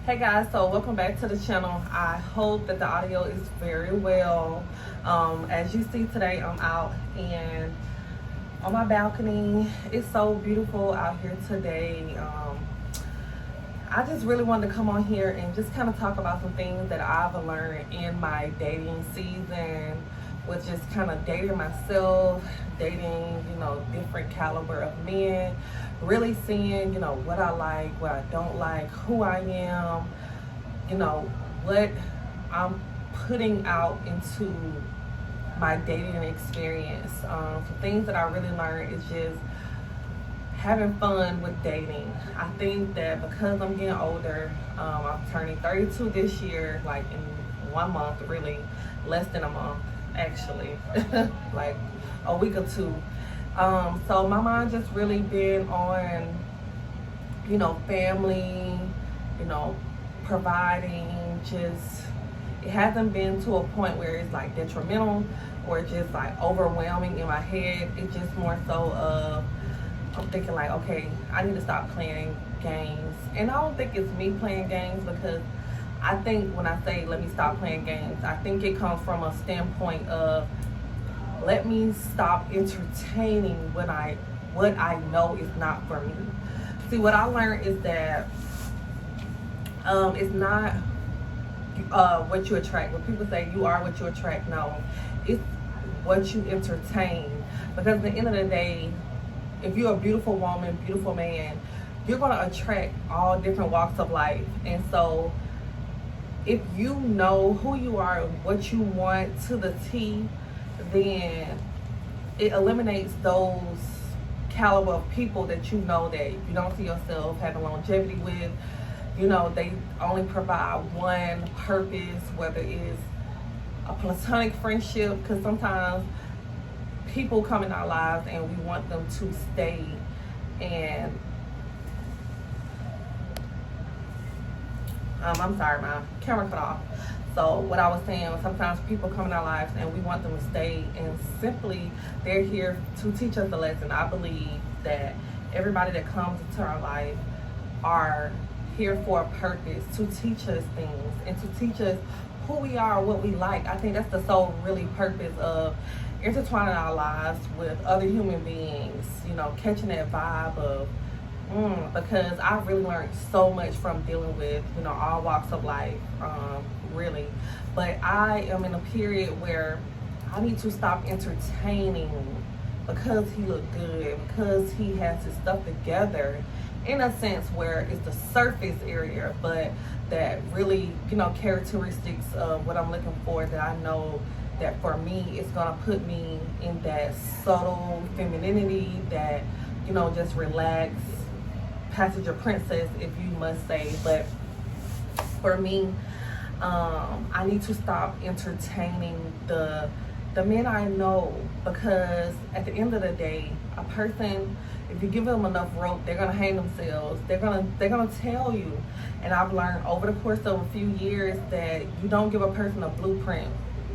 Hey guys, so welcome back to the channel. I hope that the audio is very well. As you see today, I'm out and on my balcony. It's so beautiful out here today. I just really wanted to come on here and just kind of talk about some things that I've learned in my dating season, with just kind of dating myself, dating, different caliber of men, really seeing, what I like, what I don't like, who I am, what I'm putting out into my dating experience. Some things that I really learned is just having fun with dating. I think that because I'm getting older, I'm turning 32 this year, like in 1 month, really, less than a month, actually, like a week or two. So my mind just really been on, family, providing. Just, it hasn't been to a point where it's like detrimental or just like overwhelming in my head. It's just more so of, I'm thinking like, okay, I need to stop playing games. And I don't think it's me playing games, because I think when I say let me stop playing games, I think it comes from a standpoint of, let me stop entertaining what I know is not for me. See, what I learned is that it's not what you attract. When people say you are what you attract, no, it's what you entertain. Because at the end of the day, if you're a beautiful woman, beautiful man, you're going to attract all different walks of life. And so if you know who you are and what you want to the T, then it eliminates those caliber of people that you know that you don't see yourself having longevity with. They only provide one purpose, whether it's a platonic friendship, because sometimes people come in our lives and we want them to stay. And I'm sorry, my camera cut off. So what I was saying was, sometimes people come in our lives and we want them to stay, and simply they're here to teach us a lesson. I believe that everybody that comes into our life are here for a purpose, to teach us things and to teach us who we are, what we like. I think that's the sole really purpose of intertwining our lives with other human beings, catching that vibe of, because I've really learned so much from dealing with, all walks of life, really. But I am in a period where I need to stop entertaining because he looked good, because he has his stuff together, in a sense where it's the surface area, but that really, characteristics of what I'm looking for, that I know that for me, it's gonna put me in that subtle femininity, that, just relax, passenger princess, if you must say. But for me, I need to stop entertaining the men I know, because at the end of the day, a person, if you give them enough rope, they're gonna hang themselves. They're gonna tell you. And I've learned over the course of a few years that you don't give a person a blueprint.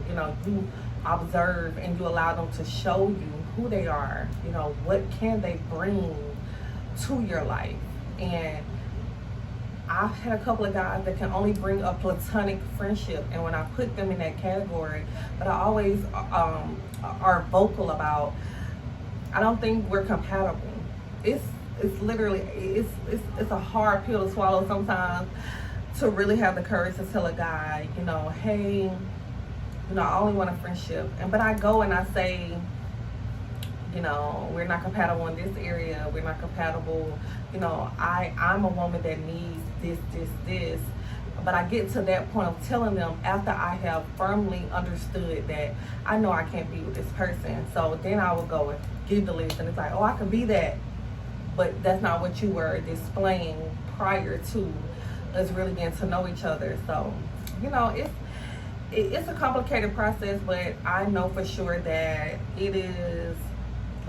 You observe and you allow them to show you who they are. What can they bring to your life. And I've had a couple of guys that can only bring a platonic friendship, and when I put them in that category, but I always are vocal about, I don't think we're compatible. It's literally, it's a hard pill to swallow sometimes, to really have the courage to tell a guy, hey, I only want a friendship. But I go and I say, we're not compatible in this area, we're not compatible, I'm a woman that needs this. But I get to that point of telling them after I have firmly understood that I know I can't be with this person. So then I will go and give the list, and it's like, oh, I can be that, but that's not what you were displaying prior to us really getting to know each other. So, it's a complicated process, but I know for sure that it is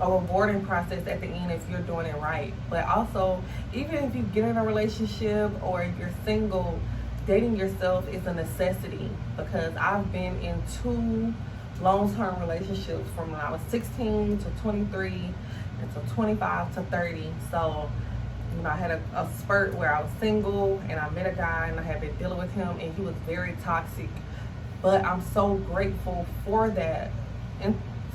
a rewarding process at the end if you're doing it right. But also, even if you get in a relationship or if you're single, dating yourself is a necessity, because I've been in 2 long-term relationships from when I was 16 to 23 and to 25 to 30. So You know, I had a spurt where I was single and I met a guy and I had been dealing with him and he was very toxic. But I'm so grateful for that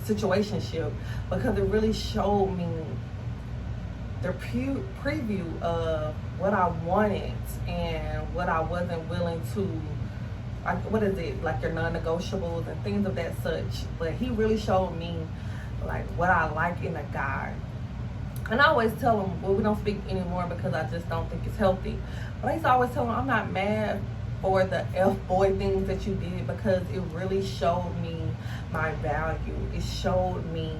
situationship because it really showed me the preview of what I wanted and what I wasn't willing to, like, what is it, like your non-negotiables and things of that such. But he really showed me like what I like in a guy. And I always tell him, well, we don't speak anymore because I just don't think it's healthy. But I used to always tell him, I'm not mad for the F-boy things that you did because it really showed me my value. It showed me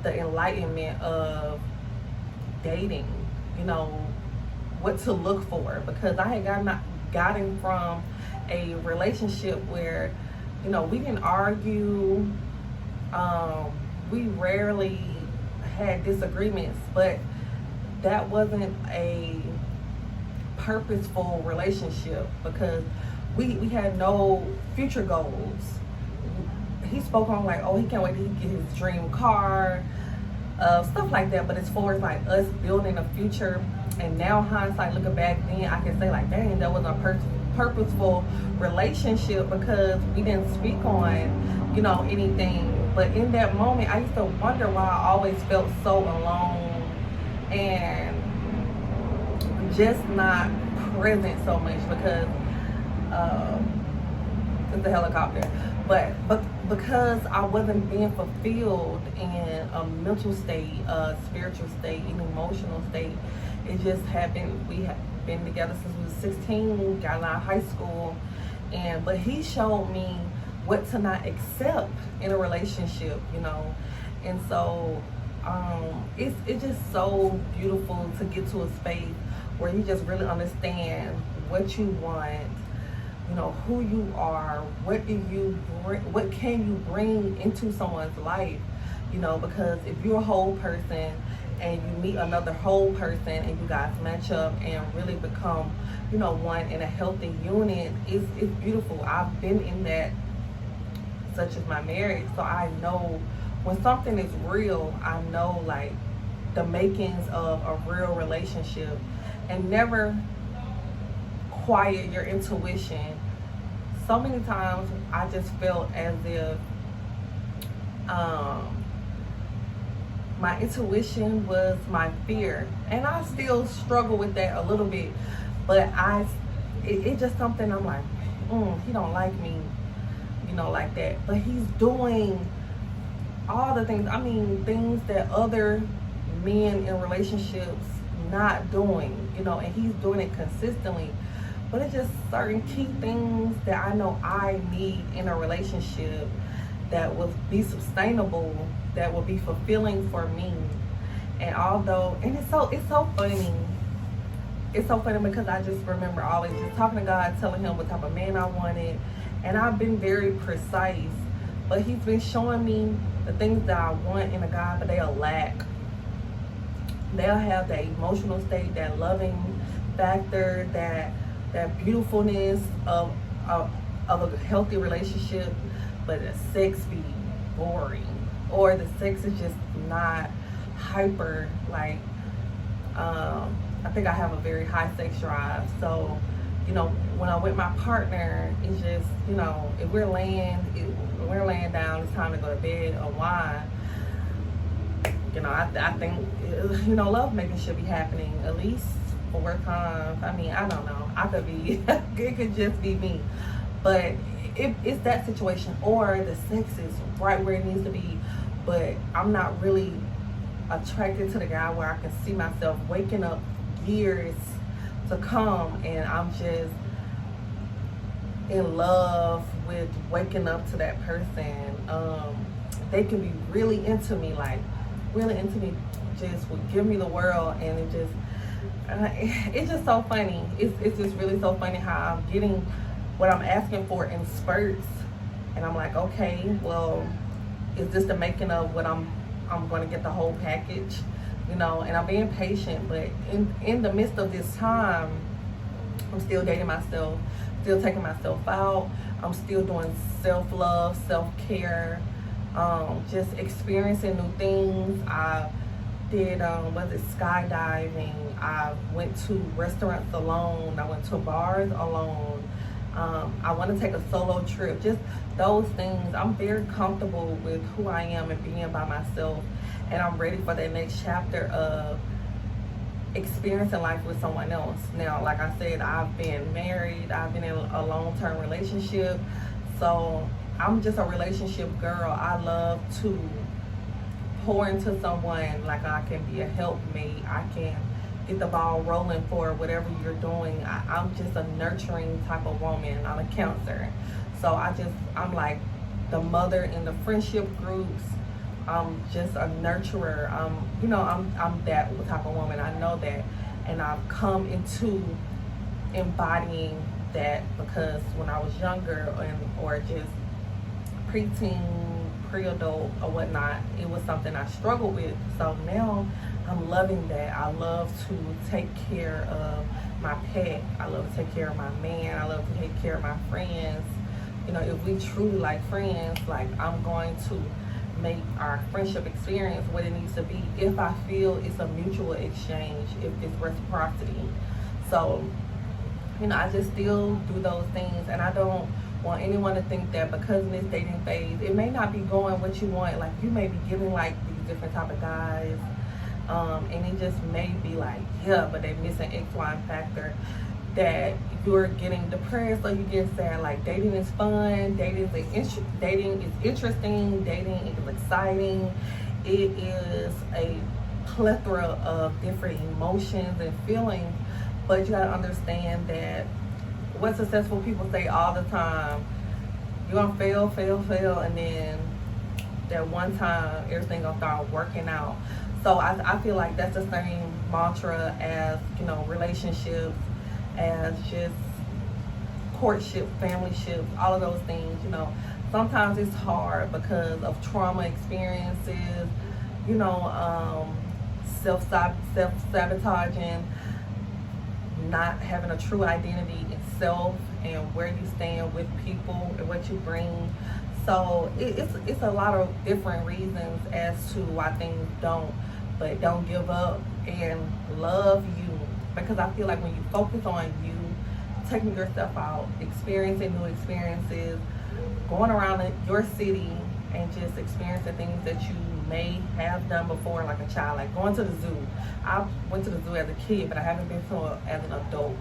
the enlightenment of dating, you know, what to look for. Because I had gotten from a relationship where, you know, we didn't argue. We rarely had disagreements, but that wasn't a purposeful relationship because we had no future goals. He spoke on like, oh, he can't wait till he get his dream car, stuff like that. But as far as like us building a future, and now hindsight looking back, then I can say like, dang, that was a purposeful relationship because we didn't speak on, you know, anything. But in that moment, I used to wonder why I always felt so alone and just not present so much because it's a helicopter. But because I wasn't being fulfilled in a mental state, a spiritual state, an emotional state, it just happened. We have been together since we was 16, got out of high school, but he showed me what to not accept in a relationship, you know. And so it's just so beautiful to get to a space where you just really understand what you want, you know, who you are, what do you bring, what can you bring into someone's life, you know. Because if you're a whole person and you meet another whole person and you guys match up and really become, you know, one in a healthy unit, it's beautiful. I've been in that, such as my marriage, so I know when something is real. I know like the makings of a real relationship. And never quiet your intuition. So many times I just felt as if my intuition was my fear, and I still struggle with that a little bit, but it's just something I'm like, he don't like me, you know, like that. But he's doing all the things, I mean, things that other men in relationships not doing, you know, and he's doing it consistently. But it's just certain key things that I know I need in a relationship that will be sustainable, that will be fulfilling for me. And although, and it's so funny. It's so funny because I just remember always just talking to God, telling him what type of man I wanted. And I've been very precise, but he's been showing me the things that I want in a guy, but they'll lack. They'll have that emotional state, that loving factor, that beautifulness of a healthy relationship, but the sex be boring, or the sex is just not hyper. Like, I think I have a very high sex drive, so, you know, when I'm with my partner, it's just, you know, if we're laying down, it's time to go to bed, unwind. You know, I think, you know, love making should be happening at least 4 times. I mean, I don't know. I could be, it could just be me. But it's that situation, or the sex is right where it needs to be, but I'm not really attracted to the guy where I can see myself waking up years to come, and I'm just in love with waking up to that person. They can be really into me, like really into me, just would give me the world, and it's just so funny. It's just really so funny how I'm getting what I'm asking for in spurts, and I'm like, okay, well, is this the making of what I'm going to get the whole package, you know? And I'm being patient, but in the midst of this time, I'm still dating myself, still taking myself out. I'm still doing self-love, self-care, just experiencing new things. did was it skydiving. I went to restaurants alone. I went to bars alone. I want to take a solo trip. Just those things. I'm very comfortable with who I am and being by myself, and I'm ready for that next chapter of experiencing life with someone else. Now, like I said, I've been married. I've been in a long-term relationship, so I'm just a relationship girl. I love to pour into someone. Like, I can be a helpmate. I can get the ball rolling for whatever you're doing. I'm just a nurturing type of woman. I'm a counselor. So I'm like the mother in the friendship groups. I'm just a nurturer. I'm that type of woman. I know that. And I've come into embodying that because when I was younger or just preteen, pre-adult or whatnot, it was something I struggled with. So now I'm loving that. I love to take care of my pet. I love to take care of my man. I love to take care of my friends. If we truly like friends, like, I'm going to make our friendship experience what it needs to be if I feel it's a mutual exchange, if it's reciprocity. So, I just still do those things, and I don't want anyone to think that because in this dating phase, it may not be going what you want. Like, you may be getting like these different type of guys, and it just may be like, yeah, but they're missing X, Y, and factor, that you're getting depressed or you get sad. Like, dating is fun, dating is interesting, dating is exciting. It is a plethora of different emotions and feelings, but you gotta understand that what successful people say all the time, you're gonna fail, and then that one time everything gonna start working out. So I feel like that's the same mantra as, relationships, as just courtship, family ships, all of those things. Sometimes it's hard because of trauma experiences, self-sabotaging, not having a true identity in self and where you stand with people and what you bring. So it's a lot of different reasons as to why things don't. But don't give up and love you, because I feel like when you focus on you, taking yourself out, experiencing new experiences, going around your city and just experiencing things that you may have done before, like a child, like going to the zoo. I went to the zoo as a kid, but I haven't been to it as an adult.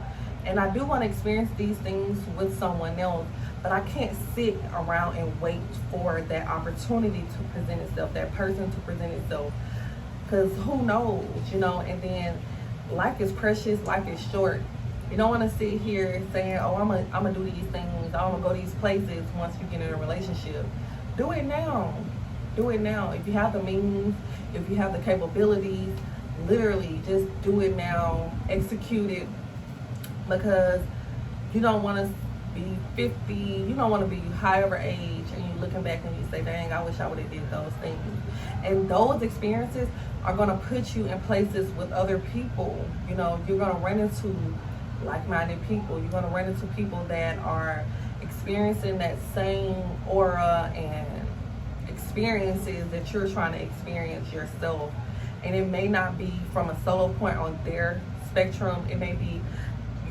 And I do want to experience these things with someone else, but I can't sit around and wait for that opportunity to present itself, that person to present itself, because who knows, and then life is precious, life is short. You don't want to sit here saying, oh, I'm gonna do these things, I'm gonna go these places once you get in a relationship. Do it now. Do it now. If you have the means, if you have the capabilities, literally just do it now. Execute it, because you don't want to be 50, you don't want to be however age, and you're looking back and you say, dang, I wish I would have did those things. And those experiences are going to put you in places with other people. You're going to run into like-minded people. You're going to run into people that are experiencing that same aura and experiences that you're trying to experience yourself. And it may not be from a solo point on their spectrum. It may be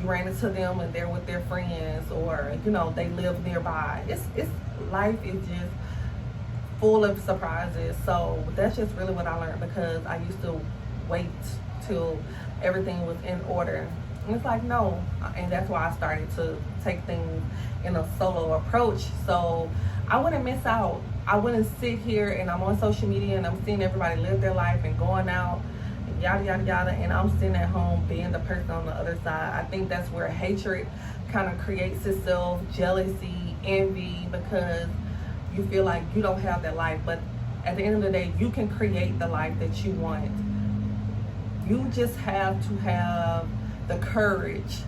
you ran into them and they're with their friends, or they live nearby. It's life is just full of surprises. So that's just really what I learned, because I used to wait till everything was in order, and it's like, no. And that's why I started to take things in a solo approach, so I wouldn't miss out. I wouldn't sit here and I'm on social media and I'm seeing everybody live their life and going out and yada yada yada, and I'm sitting at home being the person on the other side. I think that's where hatred kind of creates itself, jealousy, envy, because you feel like you don't have that life. But at the end of the day, you can create the life that you want. You just have to have the courage,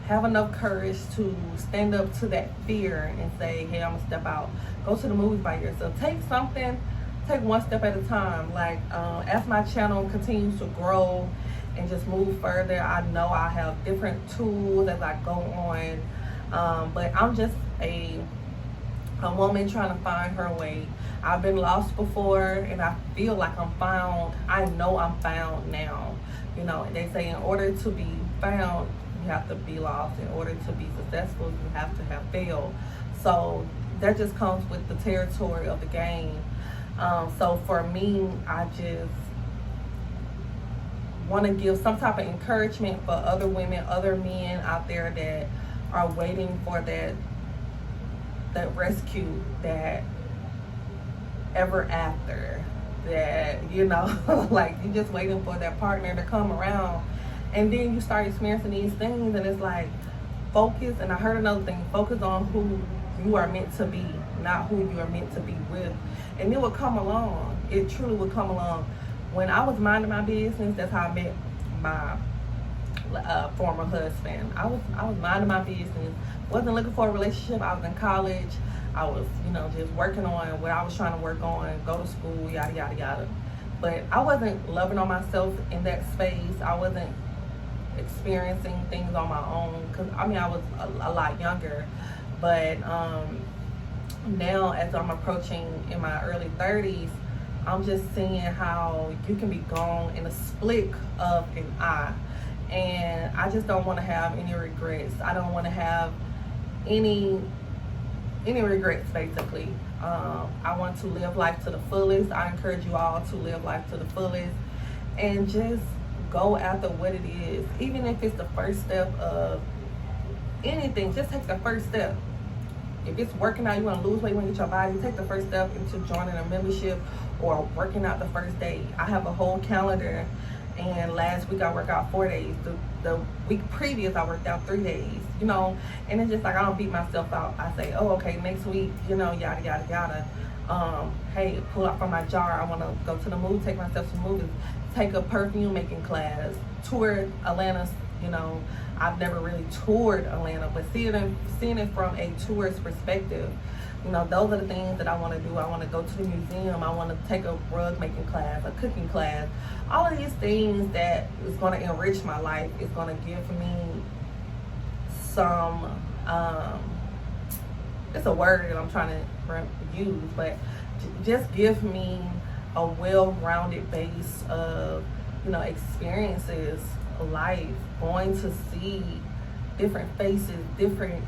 have enough courage to stand up to that fear and say, hey, I'm gonna step out. Go to the movies by yourself. Take one step at a time. Like, as my channel continues to grow and just move further, I know I have different tools as I go on. But I'm just a a woman trying to find her way. I've been lost before, and I feel like I'm found. I know I'm found now. You know, they say in order to be found, you have to be lost. In order to be successful, you have to have failed. So that just comes with the territory of the game. So for me, I just want to give some type of encouragement for other women, other men out there that are waiting for that rescue, that ever after, that, you know, like you just waiting for that partner to come around, and then you start experiencing these things, and it's like, focus. And I heard another thing, focus on who you are meant to be, not who you are meant to be with, and it will come along. It truly will come along. When I was minding my business, that's how I met my former husband. I was minding my business, wasn't looking for a relationship. I was in college. I was, you know, just working on what I was trying to work on, go to school, yada yada yada. But I wasn't loving on myself in that space. I wasn't experiencing things on my own, because I mean, I was a lot younger. But now, as I'm approaching in my early 30s, I'm just seeing how you can be gone in a split of an eye. And I just don't want to have any regrets. I don't want to have any regrets, basically. I want to live life to the fullest. I encourage you all to live life to the fullest and just go after what it is. Even if it's the first step of anything, just take the first step. If it's working out, you want to lose weight, you want to get your body, take the first step into joining a membership or working out the first day. I have a whole calendar, and last week I worked out 4 days. The week previous I worked out 3 days, you know, and it's just like I don't beat myself out. I say, oh, okay, next week, you know, yada, yada, yada. Hey, pull out from my jar. I want to go to the movie, take myself to movies, take a perfume making class, tour Atlanta. You know, I've never really toured Atlanta, but seeing it from a tourist perspective, you know, those are the things that I want to do. I want to go to the museum. I want to take a rug making class, a cooking class. All of these things that is going to enrich my life, is going to give me some, it's a word that I'm trying to use, but just give me a well-rounded base of, you know, experiences, life, going to see different faces, different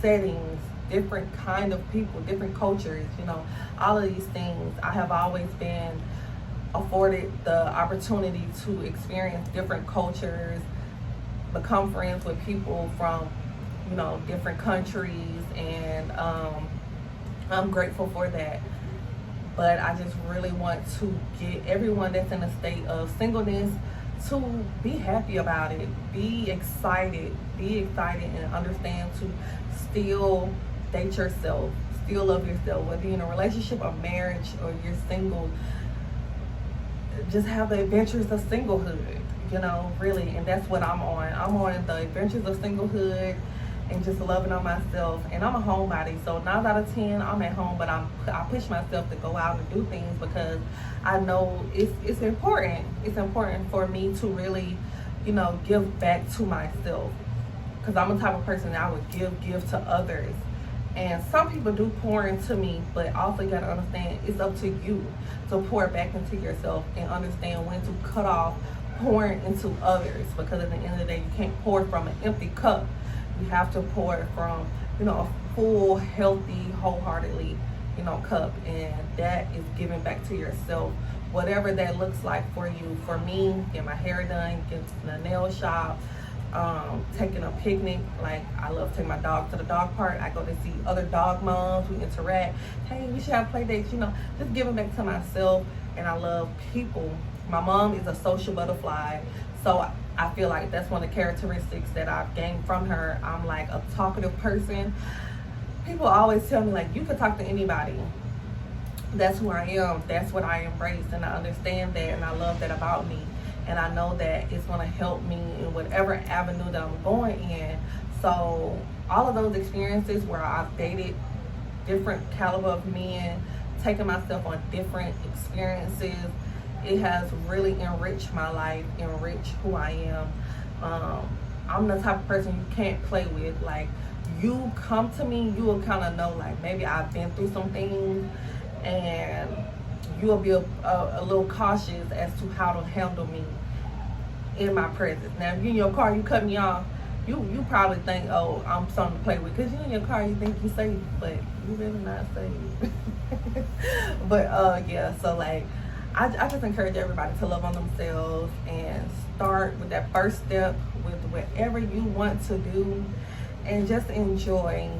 settings, different kind of people, different cultures, you know, all of these things. I have always been afforded the opportunity to experience different cultures, become friends with people from, you know, different countries, and I'm grateful for that. But I just really want to get everyone that's in a state of singleness to be happy about it, be excited and understand to still date yourself, still love yourself, whether you're in a relationship or marriage or you're single. Just have the adventures of singlehood, you know, really. And that's what I'm on. I'm on the adventures of singlehood and just loving on myself. And I'm a homebody, so 9 out of 10 I'm at home, but I push myself to go out and do things because I know it's important. It's important for me to really, you know, give back to myself, because I'm the type of person that I would give to others. And some people do pour into me, but also you got to understand it's up to you to pour back into yourself and understand when to cut off pouring into others, because at the end of the day, you can't pour from an empty cup. You have to pour from, you know, a full, healthy, wholeheartedly, you know, cup, and that is giving back to yourself, whatever that looks like for you. For me, get my hair done, get to the nail shop, taking a picnic. Like, I love taking my dog to the dog park. I go to see other dog moms, we interact. Hey, we should have play dates, you know, just giving back to myself. And I love people. My mom is a social butterfly, so I feel like that's one of the characteristics that I've gained from her. I'm like a talkative person. People always tell me, like, you can talk to anybody. That's who I am. That's what I embrace, and I understand that, and I love that about me. And I know that it's going to help me in whatever avenue that I'm going in. So all of those experiences where I've dated different caliber of men, taking myself on different experiences, it has really enriched my life, enriched who I am. I'm the type of person you can't play with. Like, you come to me, you will kind of know, like, maybe I've been through some things, and you will be a little cautious as to how to handle me in my presence. Now, if you're in your car, you cut me off, you probably think, oh, I'm something to play with. Because you're in your car, you think you're safe, but you're really not safe. But, yeah, so, like, I just encourage everybody to love on themselves and start with that first step with whatever you want to do, and just enjoy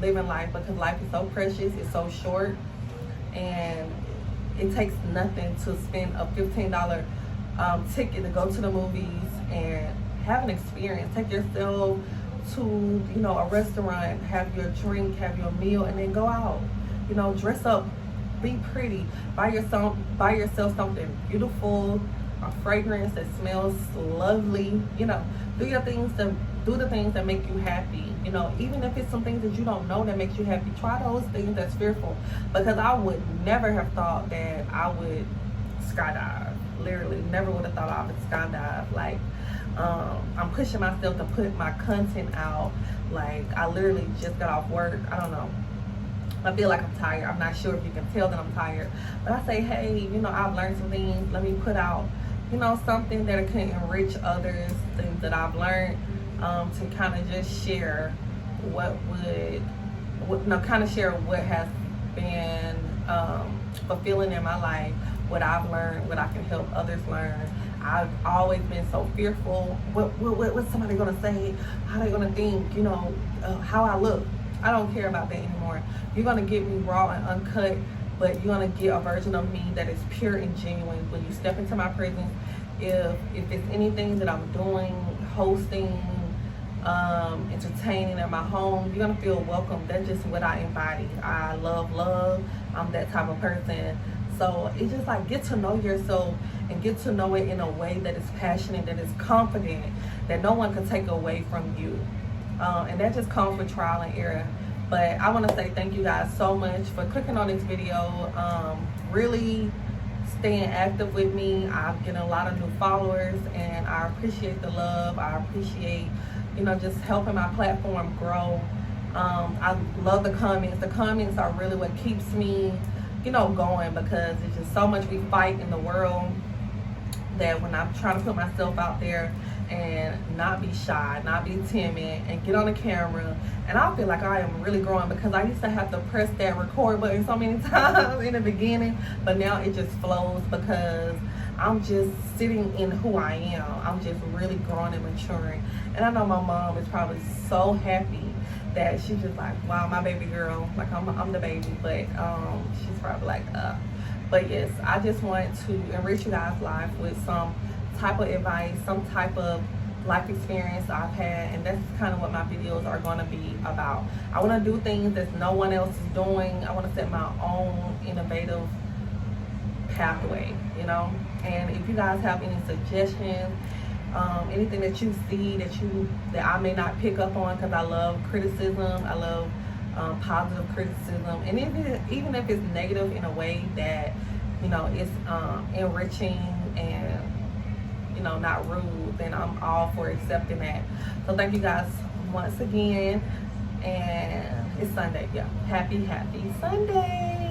living life, because life is so precious, it's so short, and it takes nothing to spend a $15 ticket to go to the movies and have an experience. Take yourself to, you know, a restaurant, have your drink, have your meal, and then go out. You know, dress up, be pretty, buy yourself something beautiful, a fragrance that smells lovely. You know, do the things that make you happy. You know, even if it's some things that you don't know that makes you happy, try those things that's fearful. Because I would never have thought that I would skydive. Literally, never would have thought I would skydive. Like, I'm pushing myself to put my content out. Like, I literally just got off work. I don't know. I feel like I'm tired. I'm not sure if you can tell that I'm tired. But I say, hey, you know, I've learned some things. Let me put out, you know, something that can enrich others, things that I've learned, to kind of just share share what has been fulfilling in my life, what I've learned, what I can help others learn. I've always been so fearful. What's somebody gonna say? How they gonna think? You know, how I look. I don't care about that anymore. You're gonna get me raw and uncut, but you're gonna get a version of me that is pure and genuine when you step into my presence. If it's anything that I'm doing, hosting, entertaining at my home, you're gonna feel welcome. That's just what I embody. I love. I'm that type of person. So it's just like, get to know yourself and get to know it in a way that is passionate, that is confident, that no one can take away from you. And that just comes with trial and error. But I want to say thank you guys so much for clicking on this video, really staying active with me. I've getting a lot of new followers, and I appreciate the love. I appreciate, you know, just helping my platform grow. I love the comments. The comments are really what keeps me, you know, going, because it's just so much we fight in the world, that when I'm trying to put myself out there and not be shy, not be timid, and get on the camera, and I feel like I am really growing, because I used to have to press that record button so many times in the beginning, but now it just flows because I'm just sitting in who I am. I'm just really growing and maturing. And I know my mom is probably so happy that she's just like, wow, my baby girl, like I'm the baby, but she's probably like, But yes, I just want to enrich you guys' life with some type of advice, some type of life experience I've had, and that's kind of what my videos are going to be about. I want to do things that no one else is doing. I want to set my own innovative pathway, you know. And if you guys have any suggestions, anything that you see that I may not pick up on, because I love criticism, I love positive criticism, and even if it's negative in a way that, you know, it's enriching and, you know, not rude, then I'm all for accepting that. So thank you guys once again, and it's Sunday. Yeah, happy Sunday.